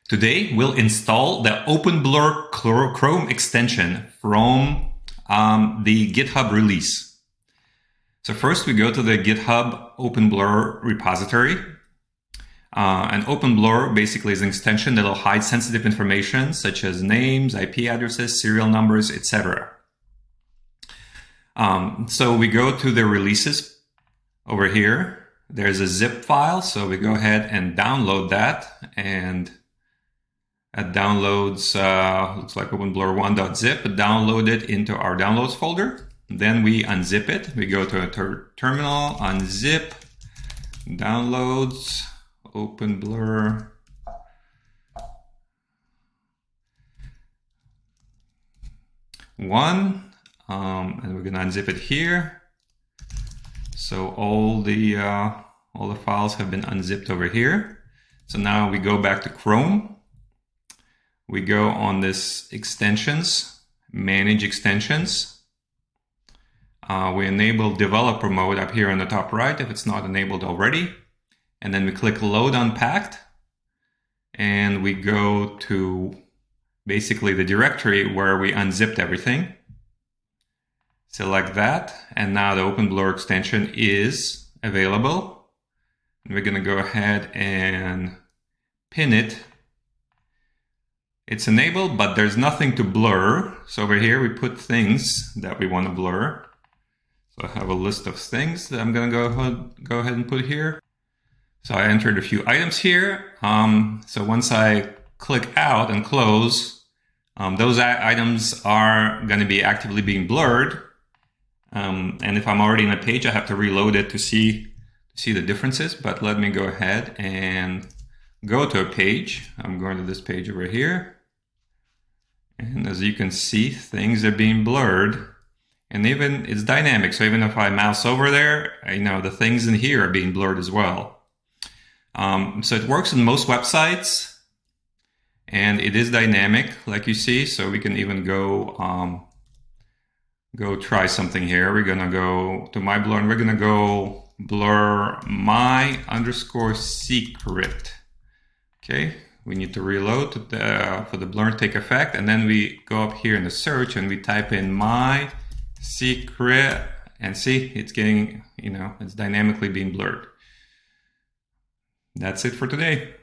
Today, we'll install the OpenBlur Chrome extension from the GitHub release. So first we go to the GitHub OpenBlur repository. And OpenBlur basically is an extension that will hide sensitive information such as names, IP addresses, serial numbers, etc. So we go to the releases over here. There's a zip file, so we go ahead and download that, and it downloads, looks like OpenBlur1.zip, download it into our downloads folder. Then we unzip it. We go to a terminal, unzip, downloads, OpenBlur. And we're gonna unzip it here. So all the files have been unzipped over here. So now we go back to Chrome. We go on this extensions, manage extensions. We enable developer mode up here on the top right if it's not enabled already. And then we click load unpacked. And we go to basically the directory where we unzipped everything. Select that. And now the OpenBlur extension is available. And we're going to go ahead and pin it. It's enabled, but there's nothing to blur. So over here, we put things that we want to blur. So I have a list of things that I'm going to go ahead and put here. So I entered a few items here. So once I click out and close, those items are going to be actively being blurred. And if I'm already in a page, I have to reload it to see the differences. But let me go ahead and go to a page. I'm going to this page over here. And as you can see, things are being blurred, and even it's dynamic. So even if I mouse over there, the things in here are being blurred as well. So it works in most websites, and it is dynamic, like you see. So we can even go try something here. We're gonna go to my blur, and we're gonna go blur my_secret. Okay. We need to reload for the blur to take effect, and then we go up here in the search and we type in my secret, and see, it's getting, it's dynamically being blurred. That's it for today.